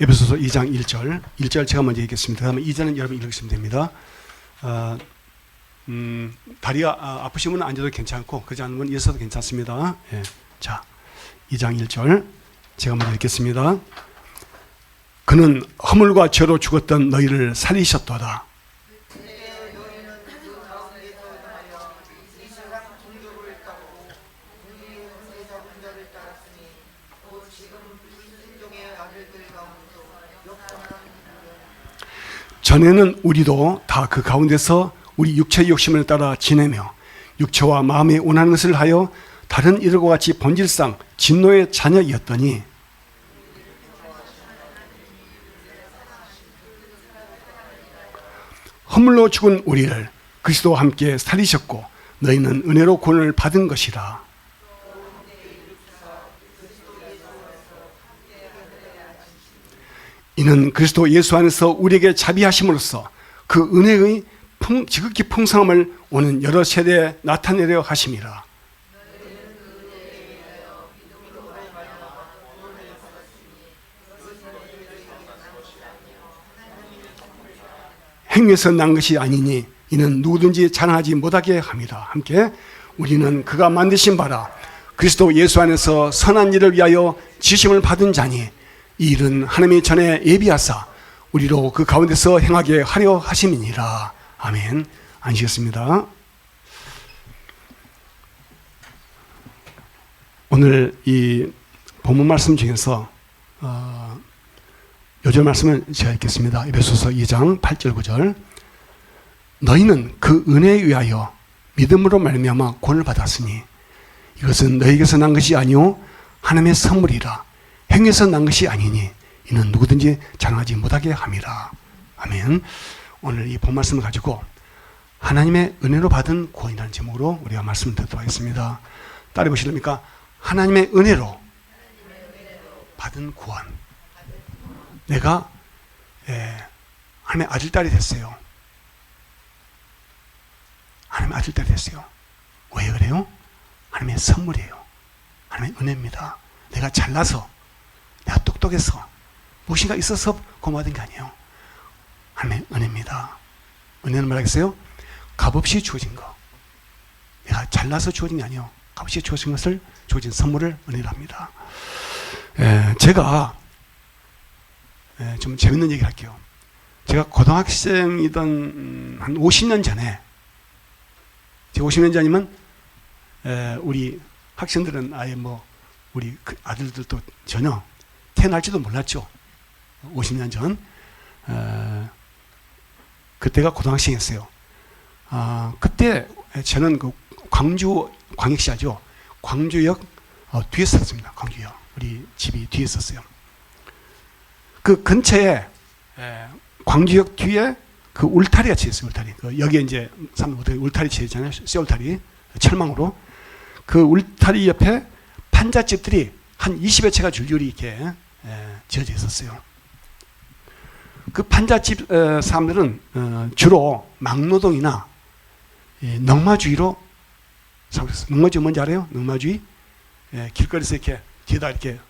에베소서 2장 1절. 1절 제가 먼저 읽겠습니다. 그다음에 2절은 여러분 읽으시면 됩니다. 다리가 아프시면 앉아도 괜찮고 그렇지 않으면 일어서도 괜찮습니다. 예. 자, 2장 1절 제가 먼저 읽겠습니다. 그는 허물과 죄로 죽었던 너희를 살리셨도다. 전에는 우리도 다 그 가운데서 우리 육체의 욕심을 따라 지내며 육체와 마음에 원하는 것을 하여 다른 이들과 같이 본질상 진노의 자녀이었더니 허물로 죽은 우리를 그리스도와 함께 살리셨고 너희는 은혜로 구원을 받은 것이라. 이는 그리스도 예수 안에서 우리에게 자비하심으로써 그 은혜의 지극히 풍성함을 오는 여러 세대에 나타내려 하심이라. 행위에서 난 것이 아니니 이는 누구든지 자랑하지 못하게 함이라. 함께 우리는 그가 만드신 바라 그리스도 예수 안에서 선한 일을 위하여 지심을 받은 자니 이 일은 하나님이 전에 예비하사 우리로 그 가운데서 행하게 하려 하심이니라. 아멘. 앉으겠습니다. 오늘 이 본문 말씀 중에서 요절 말씀을 제가 읽겠습니다. 에베소서 2장 8절 9절. 너희는 그 은혜에 의하여 믿음으로 말미암아 구원을 받았으니 이것은 너희에게서 난 것이 아니요 하나님의 선물이라. 행위에서 난 것이 아니니 이는 누구든지 자랑하지 못하게 함이라. 아멘. 오늘 이 본 말씀을 가지고 하나님의 은혜로 받은 구원이라는 제목으로 우리가 말씀을 듣도록 하겠습니다. 따라 보시렵니까? 하나님의 은혜로 받은 구원. 내가 하나님의 아들딸이 됐어요. 하나님의 아들딸이 됐어요. 왜 그래요? 하나님의 선물이에요. 하나님의 은혜입니다. 내가 잘나서 내가 똑똑해서 무엇인가 있어서 고마워된 게 아니에요. 하나님의 은혜입니다. 은혜는 뭐라겠어요? 값없이 주어진 거. 내가 잘나서 주어진 게 아니에요. 값없이 주어진 것을 주어진 선물을 은혜라 합니다. 제가 좀 재밌는 얘기를 할게요. 제가 고등학생이던 한 50년 전에, 제가 50년 전이면 우리 학생들은 아예 우리 아들들도 전혀 태어날지도 몰랐죠. 50년 전. 그때가 고등학생이었어요. 그때 저는 그 광주 광역시하죠. 광주역 뒤에 있었습니다. 광주역. 우리 집이 뒤에 있었어요. 그 근처에 광주역 뒤에 그 울타리가 쳐 있어요. 울타리. 여기에 이제 울타리 쳐 있잖아요. 쇠 울타리. 철망으로. 그 울타리 옆에 판잣집들이 한 20여 채가 줄줄이 이렇게 지어져 있었어요. 그 판잣집 사람들은 주로 막노동이나 넉마주의로 살고 있었어요. 넉마주의 뭔지 알아요? 넉마주의? 길거리에서 이렇게 뒤에다 이렇게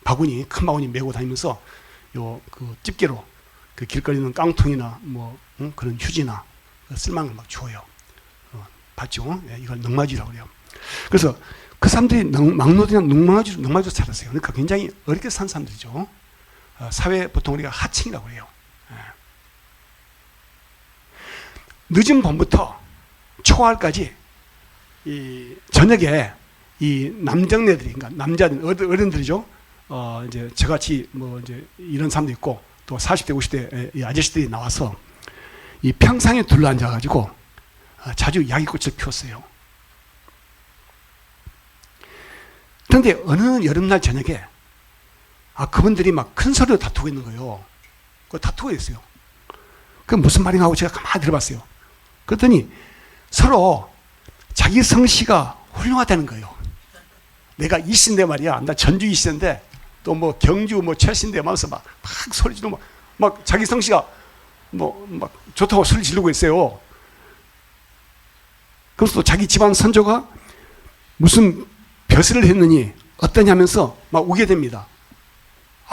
바구니, 큰 바구니 메고 다니면서 그 집게로 그 길거리 있는 깡통이나 그런 휴지나 쓸망을 막 주어요. 봤죠? 이걸 넉마주의라고 그래요. 그래서 그 사람들이 막노동이나 넉마주로 살았어요. 그러니까 굉장히 어렵게 산 사람들이죠. 사회 보통 우리가 하층이라고 해요. 늦은 밤부터 초하루까지 이 저녁에 이 남정네들이, 그러니까 남자들, 어른들이죠. 이제 저같이 이제 이런 사람도 있고 또 40대, 50대 이 아저씨들이 나와서 이 평상에 둘러앉아가지고 자주 야기꽃을 피웠어요. 그런데 어느 여름날 저녁에 그분들이 막 큰 소리로 다투고 있는 거예요. 다투고 있어요. 그 무슨 말인가 하고 제가 가만히 들어봤어요. 그랬더니 서로 자기 성씨가 훌륭하다는 거예요. 내가 이씨인데 말이야. 나 전주 이씨인데 또 경주 최씨인데 하면서 막 소리 지르고 막 자기 성씨가 막 좋다고 소리 지르고 있어요. 그래서 또 자기 집안 선조가 무슨 벼슬을 했느니 어떠냐면서 막 우게 됩니다.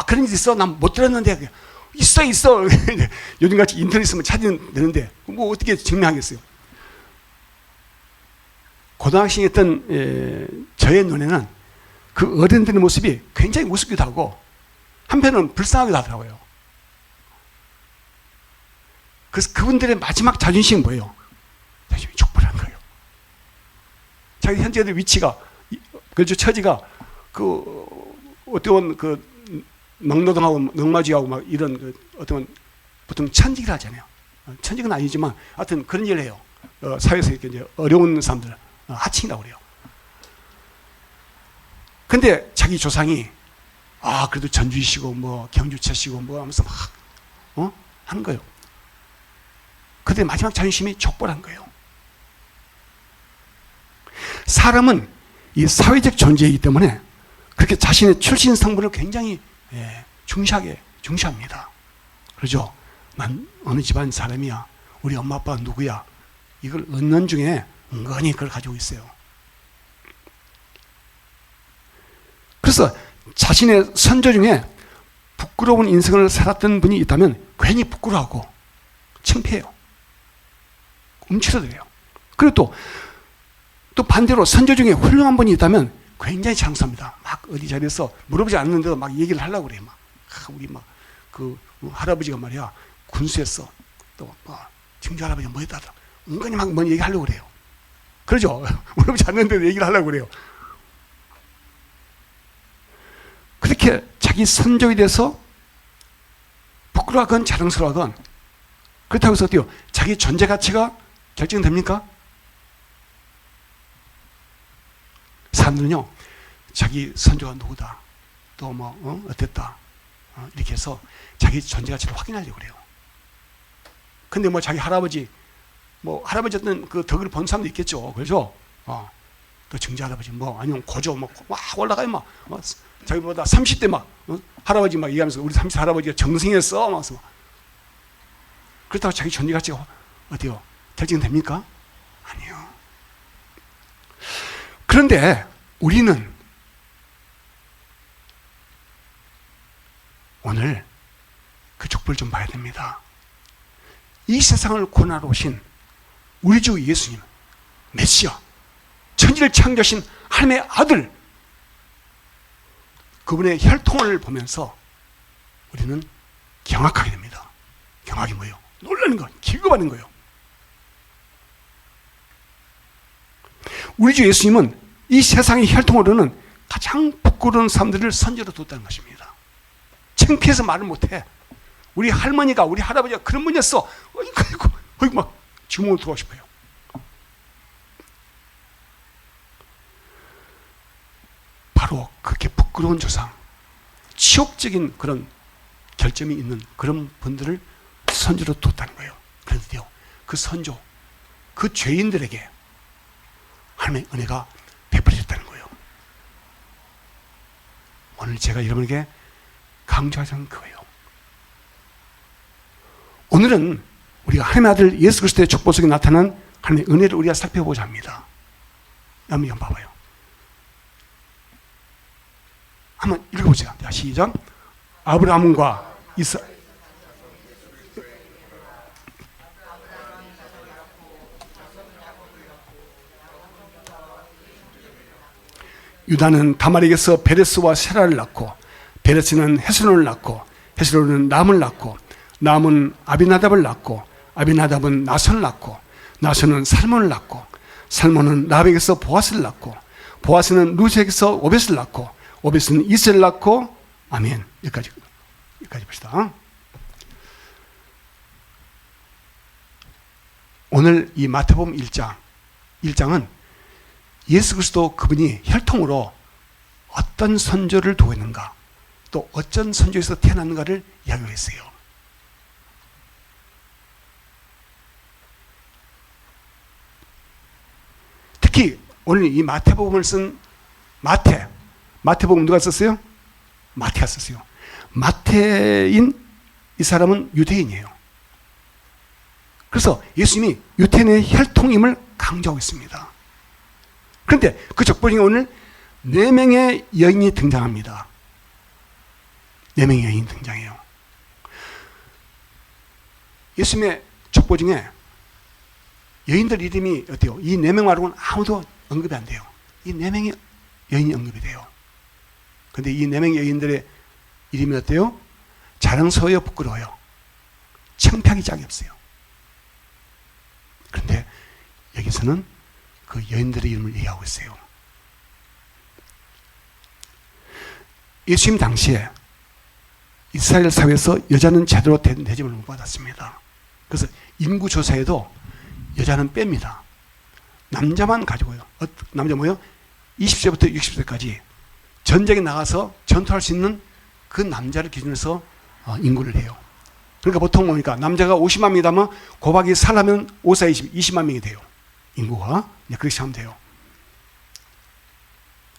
그런 일 있어? 난 못 들었는데. 있어. 요즘같이 인터넷 있으면 찾으면 되는데 뭐 어떻게 증명하겠어요? 고등학생이었던 저의 눈에는 그 어른들의 모습이 굉장히 우습기도 하고 한편은 불쌍하기도 하더라고요. 그래서 그분들의 마지막 자존심이 뭐예요? 자존심이 족불한 거예요. 자기 현재의 위치가, 그렇죠, 처지가 그 어떤 그 막노동하고 넉마지하고 막 이런 그 어떤 보통 천직을 하잖아요. 천직은 아니지만 하여튼 그런 일을 해요. 사회에서 이렇게 이제 어려운 사람들 하층이라고 그래요. 근데 자기 조상이 그래도 전주이시고 뭐 경주체시고 뭐 하면서 막 하는 거예요. 그때 마지막 자존심이 족벌한 거예요. 사람은 이 사회적 존재이기 때문에 그렇게 자신의 출신 성분을 굉장히 중시합니다. 그러죠? 난 어느 집안 사람이야. 우리 엄마 아빠가 누구야? 이걸 얻는 중에 은근히 그걸 가지고 있어요. 그래서 자신의 선조 중에 부끄러운 인생을 살았던 분이 있다면 괜히 부끄러워하고 창피해요. 움츠러들어요. 그리고 또 반대로 선조 중에 훌륭한 분이 있다면 굉장히 장수합니다. 막 어디 자리에서 물어보지 않는데도 막 얘기를 하려고 그래요. 막 우리 막 그 할아버지가 말이야 군수했어. 또 증조 할아버지가 뭐 했다. 은근히 막 뭔 얘기하려고 그래요. 그러죠? 물어보지 않는데도 얘기를 하려고 그래요. 그렇게 자기 선조에 대해서 부끄러워하건 자랑스러워하건 그렇다고 해서 어때요? 자기 존재 가치가 결정됩니까? 사람들은요, 자기 선조가 누구다, 또 뭐 어땠다, 이렇게 해서 자기 존재 가치를 확인하려고 그래요. 근데 뭐 자기 할아버지, 뭐 할아버지 어떤 그 덕을 본 사람도 있겠죠, 그렇죠? 또 증조 할아버지 뭐 아니면 고조 막 올라가요, 막 자기보다 30대 막 할아버지 막 얘기하면서 우리 30대 할아버지가 정승했어, 막 그렇다고 자기 존재 가치가 어때요? 결정됩니까? 아니요. 그런데 우리는 오늘 그 족보를 좀 봐야 됩니다. 이 세상을 고난하러 오신 우리 주 예수님, 메시아, 천지를 창조하신 하나님의 아들, 그분의 혈통을 보면서 우리는 경악하게 됩니다. 경악이 뭐예요? 놀라는 거, 기겁하는 거예요. 우리 주 예수님은 이 세상의 혈통으로는 가장 부끄러운 사람들을 선조로 뒀다는 것입니다. 창피해서 말을 못해. 우리 할머니가, 우리 할아버지가 그런 분이었어. 어이구, 막 주먹을 들어가고 싶어요. 바로 그렇게 부끄러운 조상, 치욕적인 그런 결점이 있는 그런 분들을 선조로 뒀다는 거예요. 그런데요, 그 선조, 그 죄인들에게 하나님의 은혜가 베풀어졌다는 거예요. 오늘 제가 여러분에게 강조하자는 그거예요. 오늘은 우리가 하나님의 아들 예수 그리스도의 족보 속에 나타난 하나님의 은혜를 우리가 살펴보자 합니다. 한번 봐봐요. 한번 읽어보세요. 자, 시작. 아브라함과 이삭. 유다는 다말에게서 베레스와 세라를 낳고, 베레스는 헤스론을 낳고, 헤스론은 람을 낳고, 람은 아비나답을 낳고, 아비나답은 나선을 낳고, 나선은 살몬을 낳고, 살몬은 라합에게서 보아스를 낳고, 보아스는 루스에게서 오벳을 낳고, 오벳은 이세를 낳고, 아멘. 여기까지 봅시다. 오늘 이 마태복음 1장은 예수 그리스도 그분이 혈통으로 어떤 선조를 두고 있는가, 또 어떤 선조에서 태어났는가를 이야기를 했어요. 특히 오늘 이 마태복음을 쓴 마태복음 누가 썼어요? 마태가 썼어요. 마태인 이 사람은 유대인이에요. 그래서 예수님이 유대인의 혈통임을 강조하고 있습니다. 그런데 그 족보 중에 오늘 4명의 여인이 등장합니다. 4명의 여인이 등장해요. 예수님의 족보 중에 여인들 이름이 어때요? 이 4명 말고는 아무도 언급이 안 돼요. 이 4명의 여인이 언급이 돼요. 근데 이 4명의 여인들의 이름이 어때요? 자랑스러워요, 부끄러워요? 창피하기 짝이 없어요. 그런데 여기서는 그 여인들의 이름을 얘기하고 있어요. 예수님 당시에 이스라엘 사회에서 여자는 제대로 된 대접을 못 받았습니다. 그래서 인구조사에도 여자는 뺍니다. 남자만 가지고요. 남자 뭐요? 20세부터 60세까지 전쟁에 나가서 전투할 수 있는 그 남자를 기준으로 해서 인구를 해요. 그러니까 보통 뭡니까? 남자가 50만 명이라면 곱하기 4하면 5, 4, 20만 명이 돼요. 인구가. 그렇게 하면 돼요.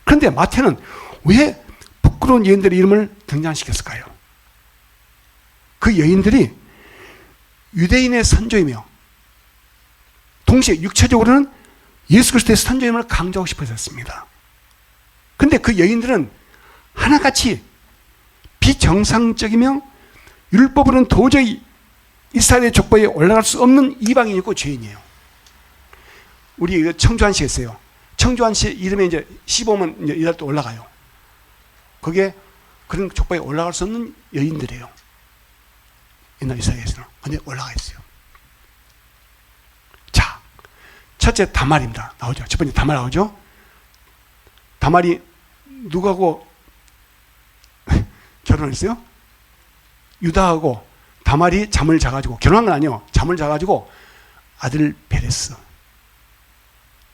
그런데 마태는 왜 부끄러운 여인들의 이름을 등장시켰을까요? 그 여인들이 유대인의 선조이며 동시에 육체적으로는 예수 그리스도의 선조임을 강조하고 싶어 했습니다. 그런데 그 여인들은 하나같이 비정상적이며 율법으로는 도저히 이스라엘의 족보에 올라갈 수 없는 이방인이고 죄인이에요. 우리 청주한 씨가 있어요. 청주한 씨 이름에 이제 15면 이달 또 올라가요. 그게 그런 족보에 올라갈 수 없는 여인들이에요. 옛날 이스라엘에서는. 근데 올라가 있어요. 자, 첫째 다말입니다. 나오죠. 첫 번째 다말 나오죠. 다말이 누구하고 결혼했어요? 유다하고 다말이 잠을 자가지고, 결혼한 건 아니에요. 잠을 자가지고 아들 베레스,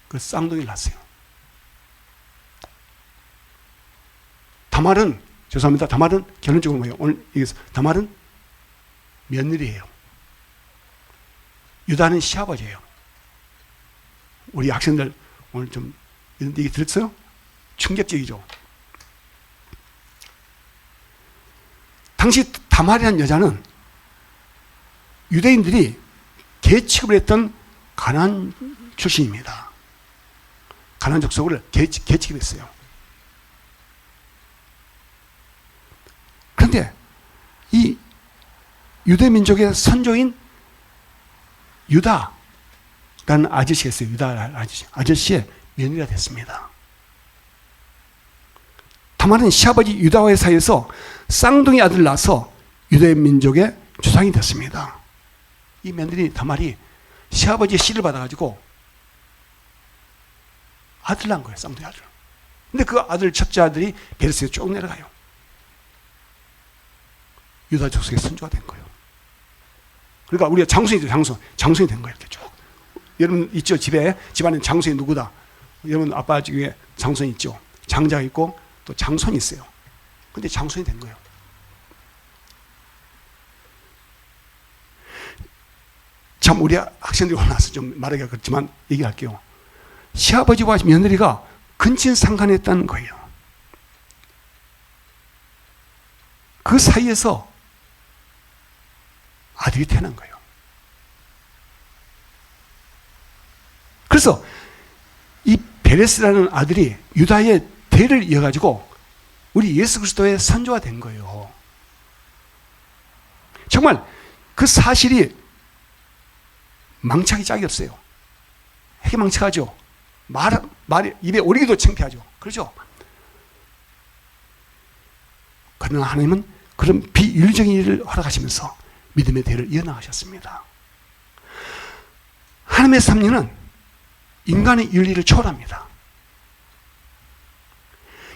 그 쌍둥이를 낳았어요. 다말은, 죄송합니다. 다말은 결론적으로 뭐예요? 오늘 얘기해서 다말은 며느리예요. 유다는 시아버지예요. 우리 학생들 오늘 좀 이런 얘기 들었어요? 충격적이죠. 당시 다말이라는 여자는 유대인들이 개 취급을 했던 가나안 출신입니다. 가나안 족속을 개 취급했어요. 그런데 이 유대 민족의 선조인 유다라는 아저씨가 있어요. 유다라는 아저씨의 며느리가 됐습니다. 다말은 시아버지 유다와의 사이에서 쌍둥이 아들을 낳아서 유대 민족의 주상이 됐습니다. 이 며느리 다말이 시아버지의 씨를 받아가지고 아들 낳은 거예요. 쌍둥이 아들. 근데 그 아들, 첫째 아들이 베레스에 쭉 내려가요. 유다 족속의 선조가 된 거예요. 그러니까 우리가 장손이죠. 장손이 된 거예요. 이렇게 쭉. 여러분 있죠? 집안에 장손이 누구다? 여러분 아빠 중에 장손이 있죠? 장자가 있고 또 장손이 있어요. 근데 장손이 된 거예요. 참 우리 학생들이 올라와서 좀 말하기가 그렇지만 얘기할게요. 시아버지와 며느리가 근친상간했다는 거예요. 그 사이에서 아들이 태어난 거예요. 그래서 이 베레스라는 아들이 유다의 대를 이어가지고 우리 예수 그리스도의 선조가 된 거예요. 정말 그 사실이 망치하기 짝이 없어요. 핵이 망치하죠. 말이 입에 오리기도 창피하죠. 그렇죠? 그러나 하나님은 그런 비윤리적인 일을 허락하시면서 믿음의 대를 이어나가셨습니다. 하나님의 섭리는 인간의 윤리를 초월합니다.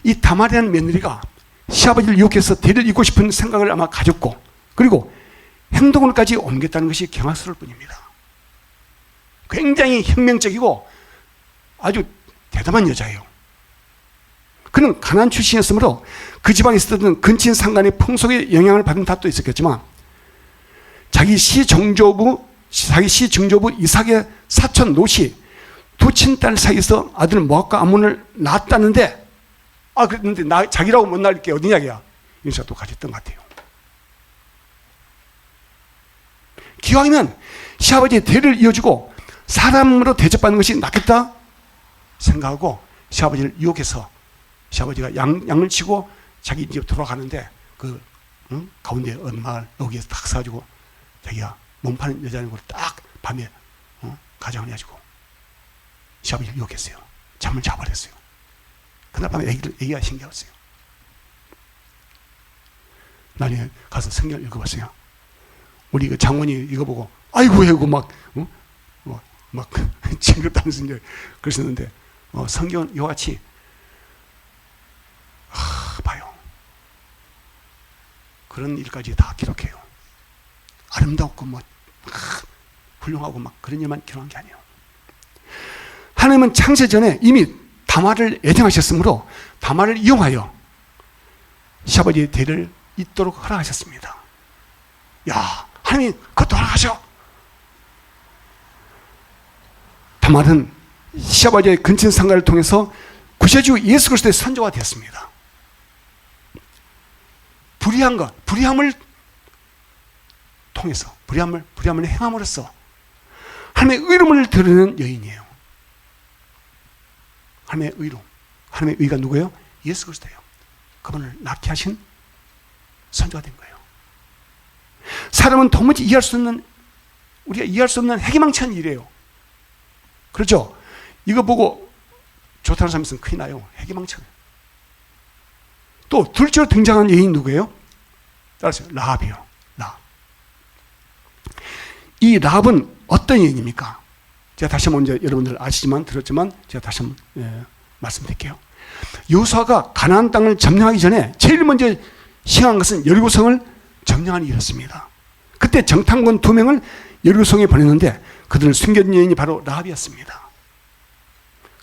이 다말이라는 며느리가 시아버지를 유혹해서 대를 잇고 싶은 생각을 아마 가졌고, 그리고 행동을까지 옮겼다는 것이 경악스러울 뿐입니다. 굉장히 혁명적이고 아주 대담한 여자예요. 그는 가나안 출신이었으므로 그 지방에 있었던 근친상간의 풍속의 영향을 받은 탓도 있었겠지만, 자기 시정조부 이삭의 사촌 롯이 두 친딸 사이에서 아들 모압과 암몬을 낳았다는데, 그런데 자기라고 못 낳을 게 어디 이야기야? 인사가 또 가졌던 것 같아요. 기왕이면 시아버지의 대를 이어주고 사람으로 대접받는 것이 낫겠다 생각하고 시아버지를 유혹해서 시아버지가 양을 치고 자기 집에 돌아가는데 그 응? 가운데 어느 마을 여기에서 딱 서가지고 자기가 몸 파는 여자는 걸 딱 밤에 가장을 해가지고 시아버지를 유혹했어요. 잠을 자버렸어요. 그날 밤에 애기가 생겨왔어요. 나중에 가서 성경을 읽어봤어요. 우리 그 장모님 이거 보고 아이고 막 징그럽다면서 이제 그러셨는데 성경은 이와 같이 봐요. 그런 일까지 다 기록해요. 아름답고 훌륭하고 그런 일만 기록한 게 아니에요. 하나님은 창세 전에 이미 다말을 애정하셨으므로 다말을 이용하여 시아버지의 대를 잇도록 허락하셨습니다. 야, 하나님이 그것도 허락하셔. 다말은 시아버지의 근친상가를 통해서 구세주 예수 그리스도의 선조가 되었습니다. 불의함을 통해서 불의함을 행함으로써 하나님의 의로움을 드러내는 여인이에요. 하나님의 의로, 하나님의 의가 누구예요? 예수 그리스도예요. 그분을 낳게 하신 선조가 된 거예요. 사람은 도무지 우리가 이해할 수 없는 해기망찬 일이에요. 그렇죠? 이거 보고 좋다는 사람이 있으면 큰일 나요. 해기망찬. 또 둘째로 등장한 여인이 누구예요? 따라서 라합이요. 라합. 이 라합은 어떤 여인입니까? 제가 다시 한번 이제 여러분들 아시지만 들었지만 제가 다시 한번 말씀드릴게요. 여호수아가 가나안 땅을 점령하기 전에 제일 먼저 시행한 것은 여리고성을 점령하는 일이었습니다. 그때 정탐꾼 2명을 여리고성에 보냈는데 그들을 숨겨둔 여인이 바로 라합이었습니다.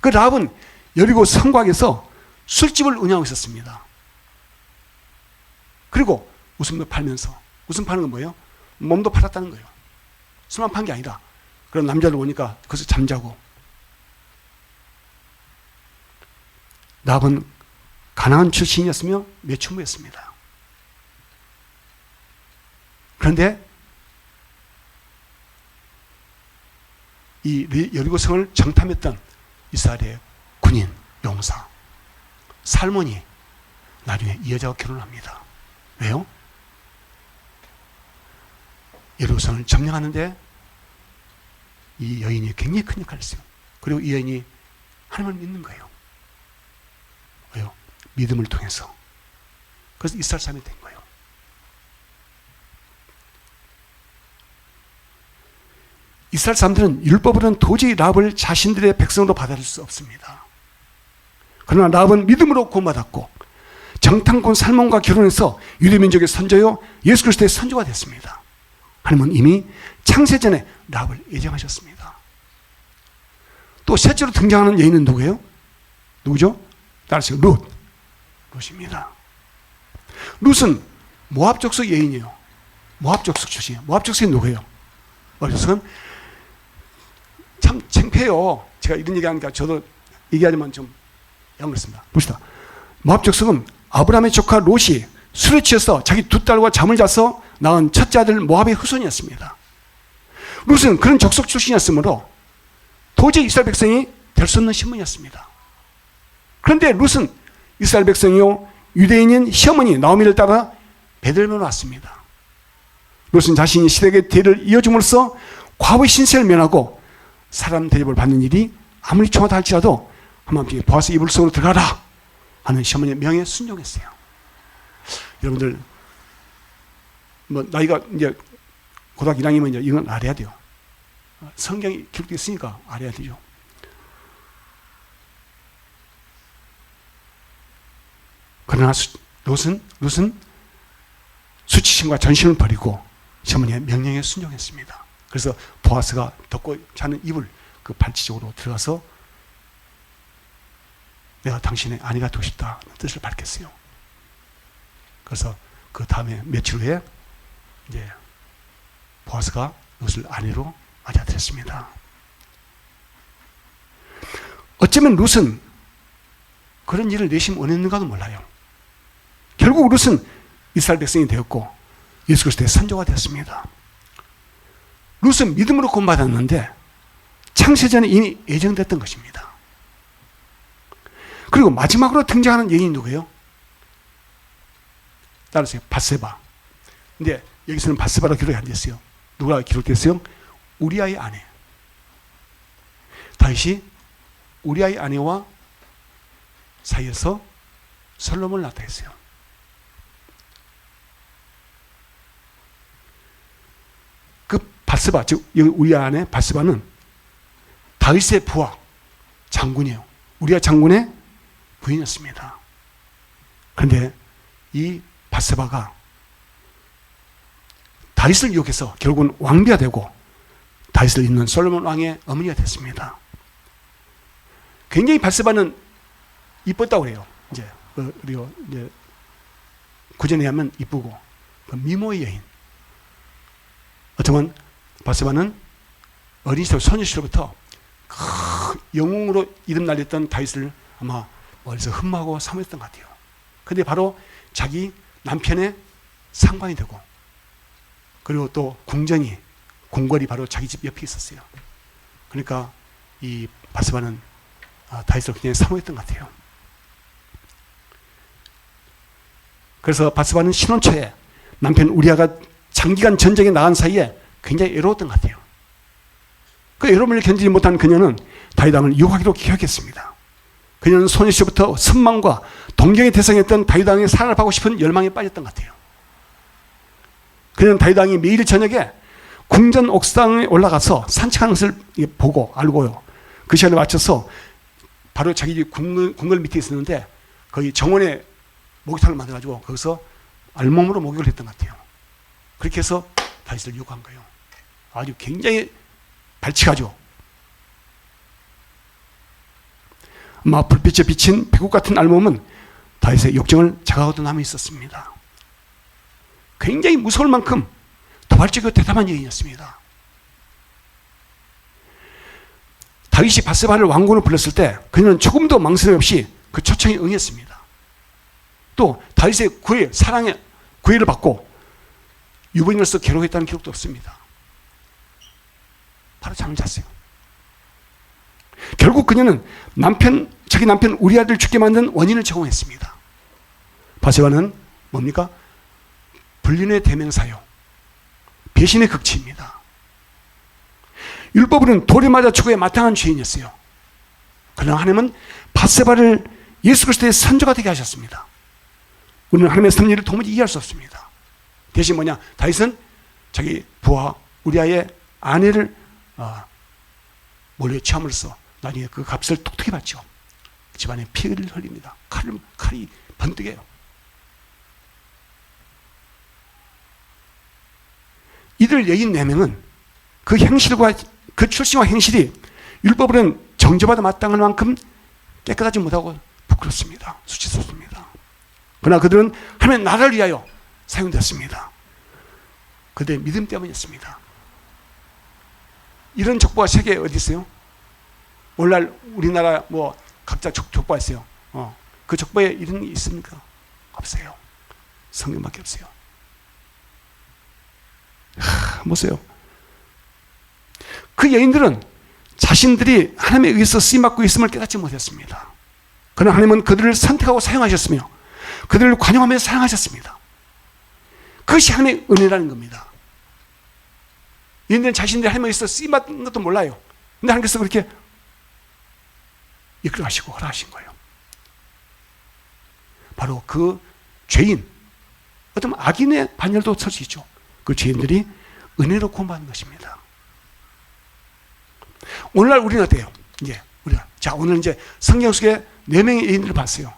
그 라합은 여리고 성곽에서 술집을 운영하고 있었습니다. 그리고 웃음도 팔면서, 웃음 파는 건 뭐예요? 몸도 팔았다는 거예요. 술만 판 게 아니라 그런 남자들 오니까 거기서 잠자고. 라합은 가나안 출신이었으며 매춘부였습니다. 그런데 이 여리고성을 정탐했던 이스라엘의 군인, 용사 살몬이 나중에 이 여자와 결혼합니다. 왜요? 여리고성을 점령하는데 이 여인이 굉장히 큰 역할을 했어요. 그리고 이 여인이 하나님을 믿는 거예요. 왜요? 믿음을 통해서. 그래서 이스라엘 사람이 된 거예요. 이스라엘 사람들은 율법으로는 도저히 라합을 자신들의 백성으로 받아들일 수 없습니다. 그러나 라합은 믿음으로 구원받았고 정탐꾼 살몬과 결혼해서 유대민족의 선조요 예수 그리스도의 선조가 됐습니다. 하나님은 이미 창세전에 라합을 예정하셨습니다. 또 셋째로 등장하는 여인은 누구예요? 누구죠? 따라서 룻입니다. 룻은 모압 족속 여인이에요. 모압 족속 출신이에요. 모압 족속이 누구예요? 모압 족속은 참 창피해요. 제가 이런 얘기하니까 저도 얘기하지만 좀 양보했습니다. 봅시다. 모압 족속은 아브라함의 조카 롯이 술에 취해서 자기 2딸과 잠을 자서 낳은 첫째 아들 모압의 후손이었습니다. 롯은 그런 족속 출신이었으므로 도저히 이스라엘 백성이 될 수 없는 신분이었습니다. 그런데 롯은 이스라엘 백성이요 유대인인 시어머니 나오미를 따라 베들레헴으로 왔습니다. 롯은 자신이 시댁의 대를 이어줌으로써 과부의 신세를 면하고 사람 대접을 받는 일이 아무리 중하다 할지라도 한마음씩 보아서 이불 속으로 들어가라 하는 시어머니의 명에 순종했어요. 여러분들 뭐 나이가 이제 고등학교 1학년이면 이제 이건 알아야 돼요. 성경이 기록되어 있으니까 알아야 되죠. 그러나 롯은 수치심과 전심을 버리고 시어머니의 명령에 순종했습니다. 그래서 보아스가 덮고 자는 이불 그 발치 쪽으로 들어가서 내가 당신의 아내가 되고 싶다는 뜻을 밝혔어요. 그래서 그 다음에 며칠 후에 이제 보아스가 롯을 아내로 맞아들였습니다. 어쩌면 롯은 그런 일을 내심 원했는가도 몰라요. 결국 롯은 이스라엘 백성이 되었고 예수 그리스도의 선조가 되었습니다. 롯은 믿음으로 구원받았는데 창세전에 이미 예정됐던 것입니다. 그리고 마지막으로 등장하는 여인이 누구예요? 따라서 밧세바. 근데 여기서는 바스바라 기록이 안 됐어요. 누가 기록됐어요? 우리아의 아내. 다윗이 우리아의 아내와 사이에서 솔로몬을 낳다 했어요. 그 바스바, 즉 우리아 아내 바스바는 다윗의 부하 장군이에요. 우리아 장군의 부인이었습니다. 그런데 이 바스바가 다윗을 유혹해서 결국은 왕비가 되고 다윗을 잇는 솔로몬 왕의 어머니가 됐습니다. 굉장히 바스바는 이뻤다고 그래요. 그리고 이제 구전에 하면 이쁘고 그 미모의 여인. 어쩌면 바스바는 어린 시절 소녀 시절부터 영웅으로 이름 날렸던 다윗을 아마 멀리서 흠모하고 사모했던 것 같아요. 근데 바로 자기 남편의 상관이 되고, 그리고 또 궁궐이 바로 자기 집 옆에 있었어요. 그러니까 이 바스바는 다윗을 굉장히 사모했던 것 같아요. 그래서 바스바는 신혼 초에 남편 우리아가 장기간 전쟁에 나간 사이에 굉장히 외로웠던 것 같아요. 그 외로움을 견디지 못한 그녀는 다윗 왕을 유혹하기로 계획했습니다. 그녀는 소녀 시절부터 선망과 동경의 대상이었던 다윗 왕의 사랑을 받고 싶은 열망에 빠졌던 것 같아요. 그녀는 다윗 왕이 매일 저녁에 궁전 옥상에 올라가서 산책하는 것을 보고 알고요. 그 시간에 맞춰서 바로 자기 집 궁궐 밑에 있었는데 거기 정원에 목욕탕을 만들어가지고 거기서 알몸으로 목욕을 했던 것 같아요. 그렇게 해서 다윗을 유혹한 거예요. 아주 굉장히 발칙하죠. 불빛에 비친 백국 같은 알몸은 다윗의 욕정을 자각하고 남아 있었습니다. 굉장히 무서울 만큼 도발적이고 대담한 여인이었습니다. 다윗이 바세바를 왕궁으로 불렀을 때 그녀는 조금도 망설임 없이 그 초청에 응했습니다. 또 다윗의 사랑의 구애를 받고 유부인으로서 괴로워했다는 기록도 없습니다. 바로 잠을 잤어요. 결국 그녀는 자기 남편 우리아를 죽게 만든 원인을 제공했습니다. 바세바는 뭡니까? 불륜의 대명사요, 배신의 극치입니다. 율법으로는 돌에 맞아 죽어야 마땅한 죄인이었어요. 그러나 하나님은 바세바를 예수 그리스도의 선조가 되게 하셨습니다. 우리는 하나님의 섭리를 도무지 이해할 수 없습니다. 대신 뭐냐? 다윗은 자기 부하 우리아의 아내를 몰래 취함으로써 나중에 그 값을 톡톡히 받죠. 집안에 피를 흘립니다. 칼이 번뜩해요. 이들 여인 4명은 그 행실과 그 출신과 행실이 율법으로는 정죄받아 마땅할 만큼 깨끗하지 못하고 부끄럽습니다. 수치스럽습니다. 그러나 그들은 하나님의 나라를 위하여 사용되었습니다. 그들의 믿음 때문이었습니다. 이런 족보가 세계에 어디 있어요? 오늘날 우리나라 각자 족보가 있어요. 그 족보에 이런 게 있습니까? 없어요. 성경밖에 없어요. 보세요. 그 여인들은 자신들이 하나님에 의해서 쓰임받고 있음을 깨닫지 못했습니다. 그러나 하나님은 그들을 선택하고 사용하셨으며 그들을 관용하며 사랑하셨습니다. 그것이 하나님의 은혜라는 겁니다. 여인들은 자신들이 하나님에 의해서 쓰임받는 것도 몰라요. 근데 하나님께서 그렇게 이끌어가시고 허락하신 거예요. 바로 그 죄인, 어떤 악인의 반열도 설 수 있죠. 그 죄인들이 은혜로 구원받는 것입니다. 오늘날 우리는 어때요? 오늘 이제 성경 속에 4명의 여인들을 봤어요.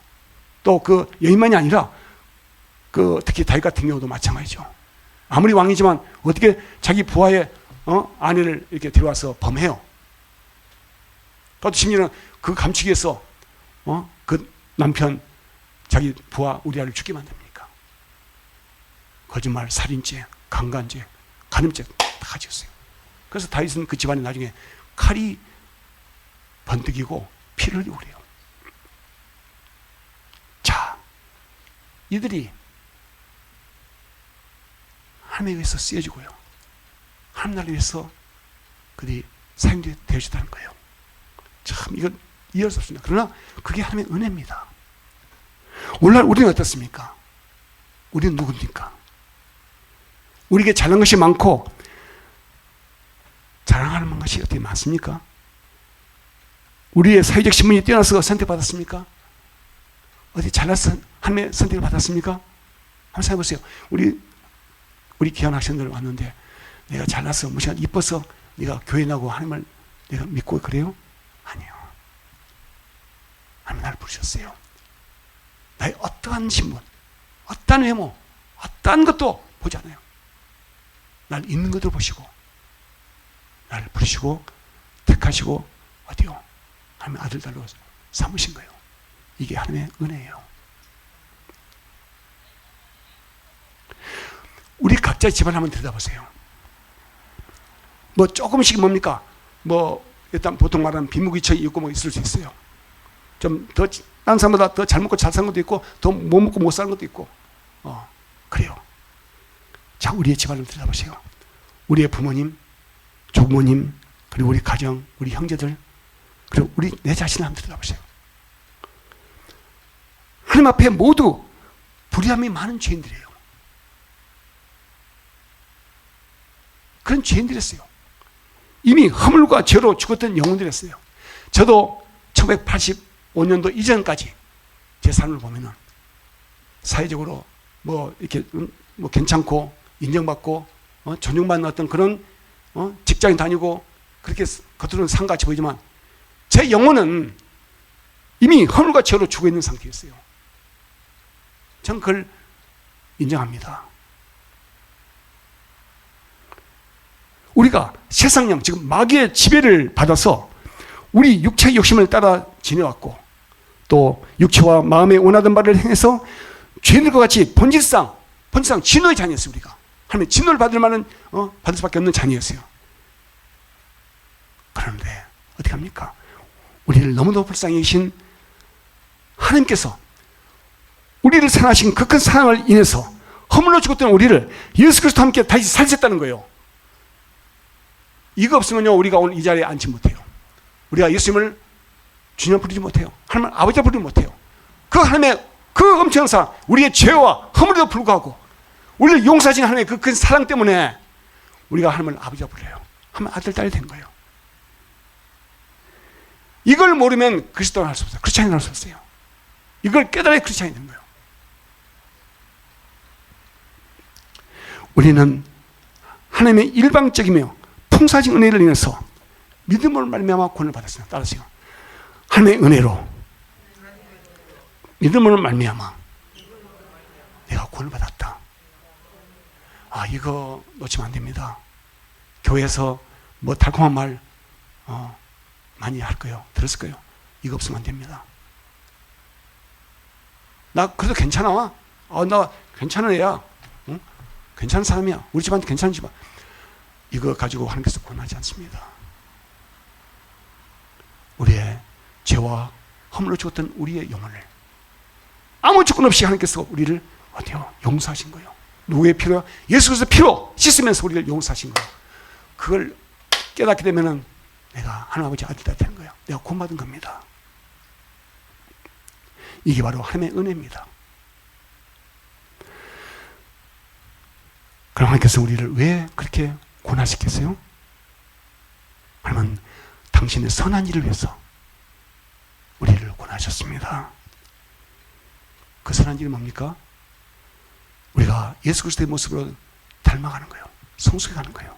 또 그 여인만이 아니라 특히 다윗 같은 경우도 마찬가지죠. 아무리 왕이지만 어떻게 자기 부하의 아내를 이렇게 데려와서 범해요. 또 심지어는 그 감추기 위해서 그 남편 자기 부하 우리아를 죽게 만듭니까? 거짓말, 살인죄, 강간죄, 간음죄 다 지었어요. 그래서 다윗은 그 집안에 나중에 칼이 번뜩이고 피를 흘리고 그래요. 자, 이들이 하나님에 의해서 쓰여지고요, 하나님 나라를 위해서 그들이 사용되어지다는 거예요. 참 이건 이해할 수 없습니다. 그러나 그게 하나님의 은혜입니다. 오늘날 우리는 어떻습니까? 우리는 누굽니까? 우리에게 잘난 것이 많고 자랑할 만한 것이 어떻게 많습니까? 우리의 사회적 신분이 뛰어나서 선택받았습니까? 어디 잘나서 하나님의 선택을 받았습니까? 한번 생각해보세요. 우리 귀한 학생들 왔는데 내가 잘나서 무엇이나 이뻐서 내가 교회 나고 하나님을 내가 믿고 그래요? 아니요. 하나님 나를 부르셨어요. 나의 어떠한 신분, 어떠한 외모, 어떠한 것도 보지 않아요. 날 있는 것으로 보시고 나를 부르시고 택하시고 어디요? 하나님의 아들 딸로 삼으신 거예요. 이게 하나님의 은혜예요. 우리 각자의 집안 한번 들여다보세요. 뭐 조금씩 뭡니까? 뭐 일단 보통 말하는 빈부귀천이 있고 뭐 있을 수 있어요. 좀 더 다른 사람보다 더 잘 먹고 잘 사는 것도 있고 더 못 먹고 못 사는 것도 있고 그래요. 자, 우리의 집안을 들여다보세요. 우리의 부모님, 조부모님, 그리고 우리 가정, 우리 형제들, 그리고 내 자신을 한번 들여다보세요. 하나님 앞에 모두 불의함이 많은 죄인들이에요. 그런 죄인들이었어요. 이미 허물과 죄로 죽었던 영혼들이었어요. 저도 1985년도 이전까지 제 삶을 보면은 사회적으로 뭐 이렇게 뭐 괜찮고 인정받고 존중받는 어떤 그런 직장에 다니고 그렇게 겉으로는 상같이 보이지만 제 영혼은 이미 허물과 죄로 죽어 있는 상태였어요. 저는 그걸 인정합니다. 우리가 세상령, 지금 마귀의 지배를 받아서 우리 육체의 욕심을 따라 지내왔고 또 육체와 마음에 원하던 바를 행해서 죄인들과 같이 본질상 진노의 자녀였어요. 우리가 하나님 진노를 받을 만한 받을 수밖에 없는 자녀였어요. 그런데 어떻게 합니까? 우리를 너무도 불쌍히 여기신 하나님께서 우리를 사랑하신 그 큰 사랑을 인해서 허물로 죽었던 우리를 예수 그리스도와 함께 다시 살리셨다는 거예요. 이거 없으면요 우리가 오늘 이 자리에 앉지 못해요. 우리가 예수님을 주님 부르지 못해요. 하나님을 아버지 부르지 못해요. 그 하나님의 그 엄청난 사랑, 우리의 죄와 허물에도 불구하고 우리를 용서하신 하나님의 그 큰 사랑 때문에 우리가 하나님을 아버지가 불러요. 하나님 아들 딸이 된 거예요. 이걸 모르면 그리스도를 할 수 없어요. 크리스찬이 할 수 없어요. 이걸 깨달아야 크리스찬이 되는 거예요. 우리는 하나님의 일방적이며 풍사진 은혜를 인해서 믿음으로 말미암아 구원을 받았어요. 따라서요. 하나님의 은혜로 믿음으로 말미암아 내가 구원을 받았다. 이거 놓치면 안 됩니다. 교회에서 뭐 달콤한 말 많이 할 거예요. 들었을 거예요. 이거 없으면 안 됩니다. 나 그래도 괜찮아. 나 괜찮은 애야. 응? 괜찮은 사람이야. 우리 집안 괜찮은 집안. 이거 가지고 하나님께서 권하지 않습니다. 우리의 죄와 허물로 죽었던 우리의 영혼을 아무 조건 없이 하나님께서 우리를 어때요? 용서하신 거예요. 누구의 피로? 예수 그리스도의 피로 씻으면서 우리를 용서하신 거예요. 그걸 깨닫게 되면은 내가 하나님 아버지 아들 딸 되는 거예요. 내가 구원받은 겁니다. 이게 바로 하나님의 은혜입니다. 그럼 하나님께서 우리를 왜 그렇게 고난시켰어요? 하나님은 당신의 선한 일을 위해서 우리를 고난하셨습니다. 그 선한 일이 뭡니까? 우리가 예수 그리스도의 모습으로 닮아가는 거예요. 성숙해가는 거예요.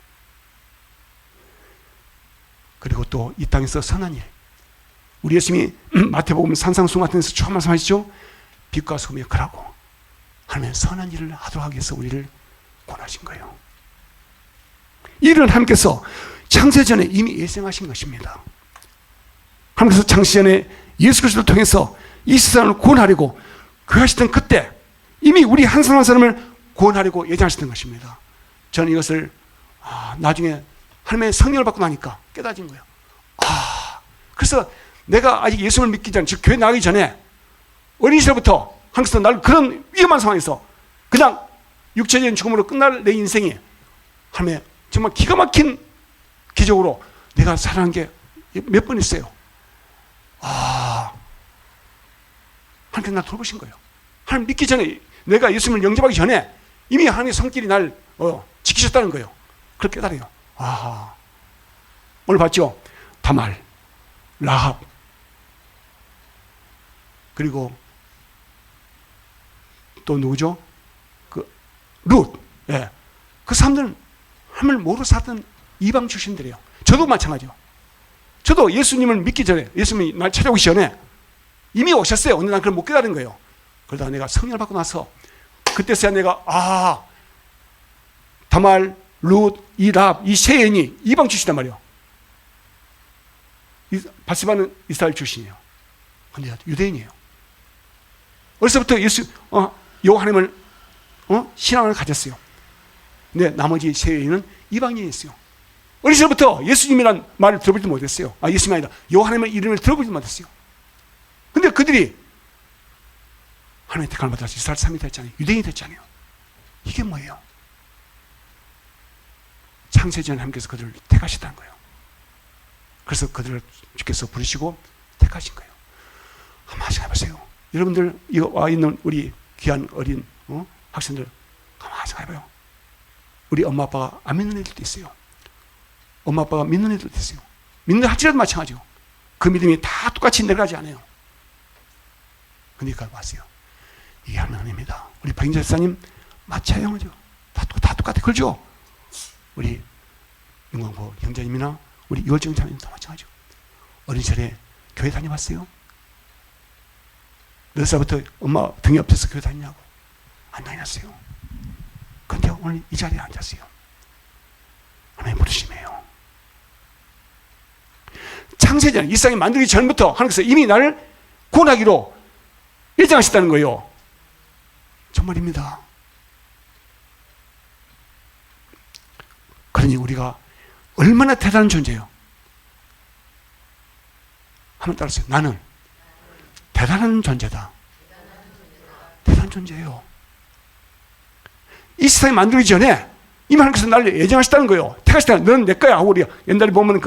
그리고 또 이 땅에서 선한 일, 우리 예수님이 마태복음 산상수훈 같은 데서 처음 말씀하시죠. 빛과 소금의 그라고 하나님의 선한 일을 하도록 하기 위해서 우리를 권하신 거예요. 이를 하나님께서 창세전에 이미 예정하신 것입니다. 하나님께서 창세전에 예수 그리스도를 통해서 이 세상을 구원하려고 그 하시던 그때 이미 우리 한 사람 한 사람을 구원하려고 예정하시던 것입니다. 저는 이것을 나중에 하나님의 성령을 받고 나니까 깨달은 거예요. 그래서 내가 아직 예수를 믿기 전, 즉 교회 나가기 전에 어린 시절부터 하나님께서 나를 그런 위험한 상황에서 그냥 육체적인 죽음으로 끝날 내 인생이 하나님의 정말 기가 막힌 기적으로 내가 살아난 게 몇 번 있어요. 하나님께서 나를 돌보신 거예요. 하나님 믿기 전에, 내가 예수님을 영접하기 전에 이미 하나님의 손길이 날 지키셨다는 거예요. 그걸 깨달아요. 아, 오늘 봤죠? 다말, 라합, 그리고 또 누구죠? 그 룻. 예. 그 사람들은 하나님을 모르고 살던 이방 출신들이에요. 저도 마찬가지요. 저도 예수님을 믿기 전에, 예수님이 날 찾아오기 전에 이미 오셨어요. 근데 난 그걸 못 깨달은 거예요. 그러다가 내가 성령을 받고 나서 그때서야 내가 다말, 룻, 이 라합, 이 세 여인이 이방 출신이란 말이에요. 바세바는 이스라엘 출신이에요. 근데 유대인이에요. 어려서부터 여호와 하나님을 신앙을 가졌어요. 근데 나머지 세 여인은 이방인이었어요. 어려서부터 예수님이란 말을 들어보지도 못했어요. 예수님이 아니라 여호와 하나님의 이름을 들어보지도 못했어요. 근데 그들이 하나님의 택함을 받아서 이스라엘 사람이 됐잖아요. 유대인이 됐잖아요. 이게 뭐예요? 창세전 하나님께서 그들을 택하셨다는 거예요. 그래서 그들을 주께서 부르시고 택하신 거예요. 한번 생각해보세요. 여러분들 이거 와 있는 우리 귀한 어린 학생들 가만히 생각해봐요. 우리 엄마 아빠가 안 믿는 애들도 있어요. 엄마 아빠가 믿는 애들도 있어요. 믿는 할지라도 마찬가지고 그 믿음이 다 똑같이 내려가지 않아요. 그러니까 봤어요. 이게 하나님입니다. 우리 박인재 집사님 마찬가지죠. 다 똑같아. 그렇죠? 우리 윤광보 형제님이나 우리 이월정 자매님도 마찬가지죠. 어린 시절에 교회 다녀봤어요? 몇 살부터 엄마 등에 엎혀서 교회 다니냐고? 안 다녔어요. 그런데 오늘 이 자리에 앉았어요. 하나님 부르심이에요. 창세전, 이 세상이 만들기 전부터 하나님께서 이미 나를 구원하기로 예정하셨다는 거예요. 정말입니다. 그러니 우리가 얼마나 대단한 존재예요. 한번 따라하세요. 나는 대단한 존재다. 대단한 존재예요. 이 세상이 만들기 전에 이미 하나님께서 나를 예정하셨다는 거예요. 택하셨다는 거예요. 너는 내 거야 하고 우리 옛날에 보면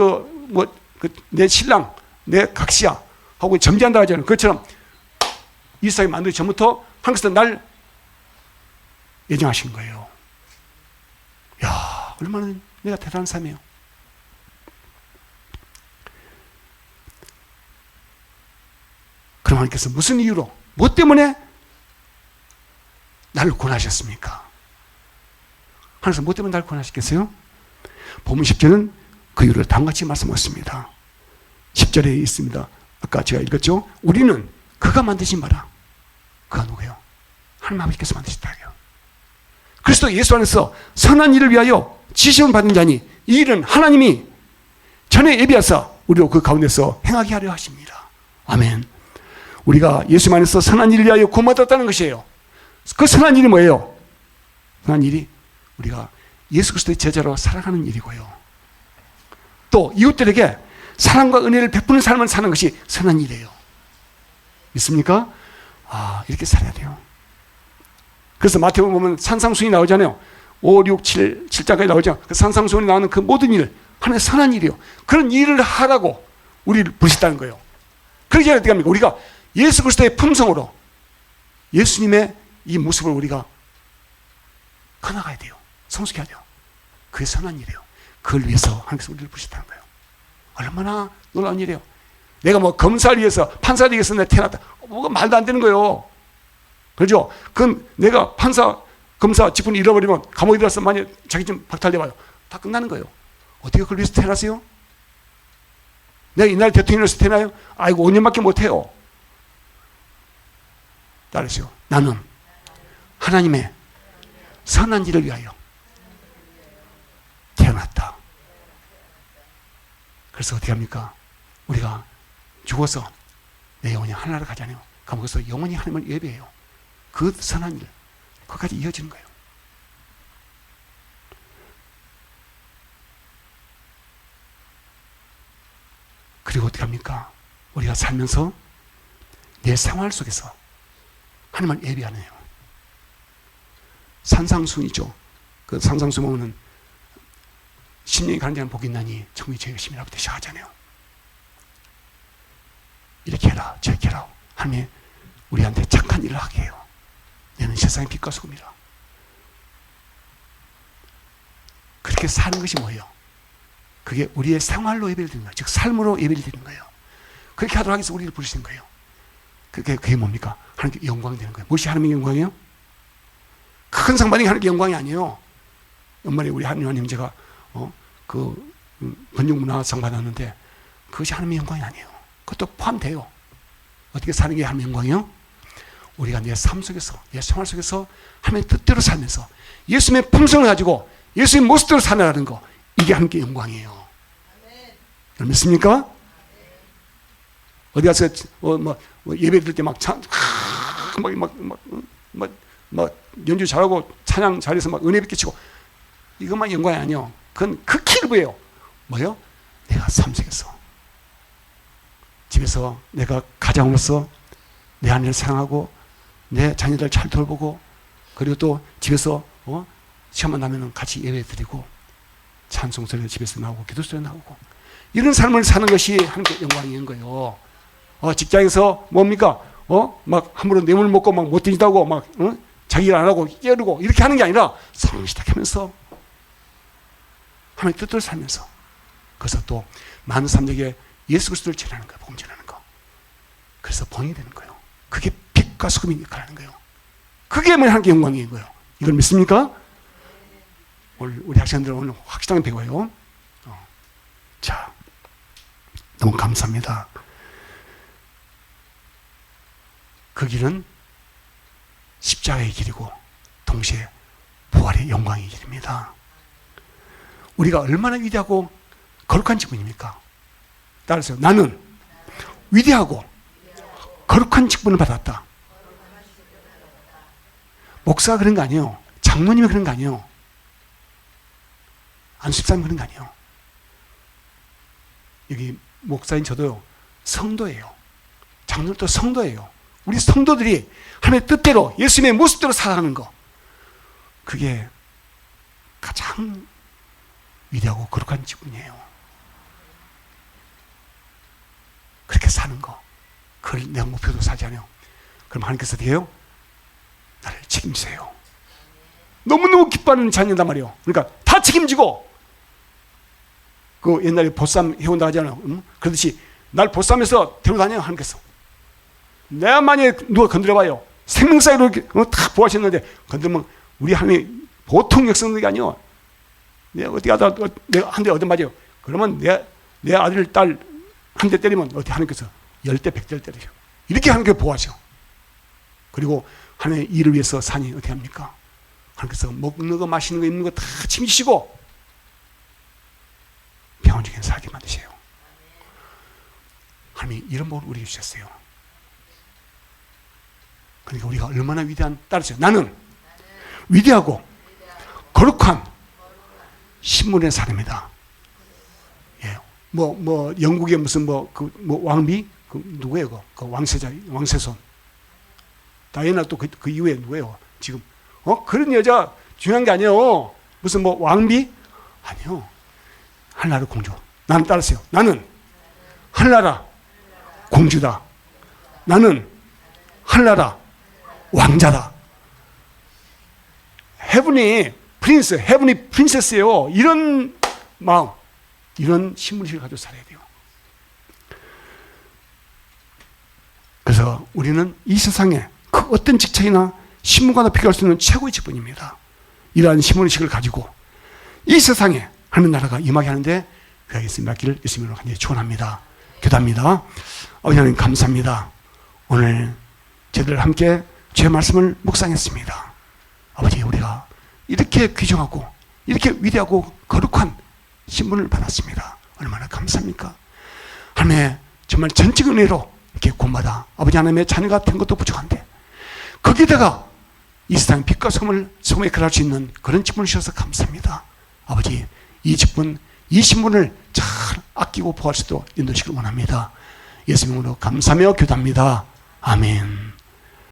내 신랑, 내 각시야 하고 점지한다 하잖아요. 그것처럼 이 세상이 만들기 전부터 하나님께서 날 예정하신 거예요. 야, 얼마나 내가 대단한 삶이에요. 그럼 하나님께서 무슨 이유로, 뭐 때문에 나를 구원하셨습니까? 하나님께서 뭐 때문에 나를 구원하셨겠어요? 본문 10절은 그 이유를 다음같이 말씀하셨습니다. 10절에 있습니다. 아까 제가 읽었죠? 우리는 그가 만드신 바라. 그가 누구예요? 하나님 아버지께서 만드셨다고요. 그리스도 예수 안에서 선한 일을 위하여 지시를 받은 자니 이 일은 하나님이 전에 예비하사 우리로 그 가운데서 행하게 하려 하십니다. 아멘. 우리가 예수 안에서 선한 일을 위하여 구원받았다는 것이에요. 그 선한 일이 뭐예요? 선한 일이 우리가 예수 그리스도의 제자로 살아가는 일이고요. 또 이웃들에게 사랑과 은혜를 베푸는 삶을 사는 것이 선한 일이에요. 믿습니까? 이렇게 살아야 돼요. 그래서 마태복음 보면 산상수훈이 나오잖아요. 5, 6, 7장까지 나오죠. 그 산상수훈이 나오는 그 모든 일, 하나님의 선한 일이요. 그런 일을 하라고 우리를 부르셨다는 거예요. 그러지 어떻게 합니까? 우리가 예수 그리스도의 품성으로 예수님의 이 모습을 우리가 커나가야 돼요. 성숙해야 돼요. 그게 선한 일이에요. 그걸 위해서 하나님께서 우리를 부르셨다는 거예요. 얼마나 놀라운 일이에요. 내가 뭐 검사를 위해서, 판사를 위해서 내가 태어났다. 뭐가 말도 안 되는 거예요. 그렇죠? 그건 내가 판사, 검사 직분 잃어버리면 감옥에 들어서 만약 자격증 박탈돼봐요. 다 끝나는 거예요. 어떻게 그걸 위해서 태어났어요? 내가 이날 대통령으로서 태어나요? 아이고 5년밖에 못해요. 따르세요. 나는 하나님의 선한 일을 위하여 태어났다. 그래서 어떻게 합니까? 우리가 죽어서 내 영혼이 하나로 가잖아요. 그럼 거기서 영원히 하나님을 예배해요. 그 선한 일, 그것까지 이어지는 거예요. 그리고 어떻게 합니까? 우리가 살면서 내 생활 속에서 하나님을 예배하네요. 산상순이죠. 그 산상순 보면은 10년이 가는 자는 복이 있나니 천국이 제 것임이라고 대시하잖아요. 이렇게 해라 저렇게 해라 하나님이 우리한테 착한 일을 하게 해요. 너는 세상의 빛과 소금이라. 어떻게 사는 것이 뭐예요? 그게 우리의 생활로 예배를 드리는 거예요. 즉 삶으로 예배를 드리는 거예요. 그렇게 하도록 하기 위해서 우리를 부르시는 거예요. 그게 뭡니까? 하나님께 영광이 되는 거예요. 무엇이 하나님의 영광이에요? 큰 상 받는 게 하나님의 영광이 아니에요. 연말에 우리 하나님 제가 번영문화상 받았는데 그것이 하나님의 영광이 아니에요. 그것도 포함돼요. 어떻게 사는 게 하나님의 영광이에요? 우리가 내 삶 속에서, 내 생활 속에서 하나님의 뜻대로 살면서 예수님의 품성을 가지고 예수님의 모습대로 살아가는 거, 이게 하나님께 영광이에요. 믿습니까? 어디 가서 예배 드릴 때 연주 잘하고 찬양 잘해서 막 은혜 뵙게 치고 이것만 영광이 아니에요. 그건 극히 일부예요. 뭐예요? 내가 삶 속에서 집에서 내가 가장으로서 내 아내를 사랑하고 내 자녀들 잘 돌보고 그리고 또 집에서 시간만 나면 같이 예배 드리고 찬송 소리가 집에서 나오고 기도 소리가 나오고 이런 삶을 사는 것이 하나님께 영광인 거예요. 직장에서 뭡니까? 막 함부로 뇌물 먹고 막 못 다니다고 막 자기 일 안 하고 깨르고 이렇게 하는 게 아니라 성실하면서 하나님의 뜻대로 살면서 그래서 또 많은 사람들에게 예수 그리스도를 전하는 거예요. 복음 전하는 거. 그래서 본이 되는 거예요. 그게 빛과 소금이 역할하는 거예요. 그게 하나님께 영광인 거예요. 이걸 믿습니까? 오늘 우리 학생들 오늘 확실하게 배워요. 자, 너무 감사합니다. 그 길은 십자가의 길이고 동시에 부활의 영광의 길입니다. 우리가 얼마나 위대하고 거룩한 직분입니까? 따라서 나는 위대하고 거룩한 직분을 받았다. 목사가 그런 거 아니에요. 장로님이 그런 거 아니에요. 안수집사님 그런 거 아니에요. 여기 목사인 저도요, 성도예요. 장로도 성도예요. 우리 성도들이 하나님의 뜻대로 예수님의 모습대로 살아가는 거, 그게 가장 위대하고 거룩한 직분이에요. 그렇게 사는 거, 그걸 내가 목표로 살지 않아요. 그럼 하나님께서 어떻게 해요? 나를 책임지세요. 너무너무 기뻐하는 자녀단 말이에요. 그러니까 다 책임지고, 그 옛날에 보쌈 해온다 하잖아요. 그렇듯이 날 보쌈에서 데리고 다녀요. 하나님께서. 내가 만약에 누가 건드려봐요. 생명사유로 다 부하셨는데 건드리면 우리 하나님 보통 역성들이 아니요. 내가 어디 가다 내가 한 대 얻어 맞아요. 그러면 내 아들, 딸 한 대 때리면 어떻게 하나님께서 10대, 100대를 때리죠. 이렇게 하나님께서 보호하죠. 그리고 하나님의 일을 위해서 사니 어떻게 합니까? 하나님께서 먹는 거, 마시는 거, 입는 거 다 책임지시고 평안하게 살게 만드세요. 하나님이 이런 복을 우리에게 주셨어요. 그러니까 우리가 얼마나 위대한, 따르세요. 나는 위대하고 거룩한 신분의 사람이다. 예. 영국의 무슨 왕비? 누구예요? 그 왕세자, 왕세손. 다이애나 또 그 이후에 누구예요? 지금. 그런 여자 중요한 게 아니에요. 무슨 왕비? 아니요. 한나라 공주. 나는 따르세요. 나는 한나라 공주다. 나는 한나라 왕자다. 헤븐이 프린스, 헤븐이 프린세스예요. 이런 마음, 이런 신분식을 가지고 살아야 돼요. 그래서 우리는 이 세상에 그 어떤 직책이나 신분과도 비교할 수 있는 최고의 직분입니다. 이러한 신분의식을 가지고 이 세상에 하나님 나라가 임하게 하는데 그가 예수님 맡기를 예수님으로 간절히 축원합니다. 기도합니다. 아버지 하나님 감사합니다. 오늘 저희들 함께 주의 말씀을 묵상했습니다. 아버지, 우리가 이렇게 귀중하고 이렇게 위대하고 거룩한 신분을 받았습니다. 얼마나 감사합니까? 하나님의 정말 전적 은혜로 이렇게 구원받아 아버지 하나님의 자녀가 된 것도 부족한데 거기다가 이 세상의 빛과 소금에 걸할 수 있는 그런 직분을 주셔서 감사합니다. 아버지, 이 직분, 이 신분을 잘 아끼고 보호할 수 있도록 인도하시길 원합니다. 예수님으로 감사하며 기도합니다. 아멘.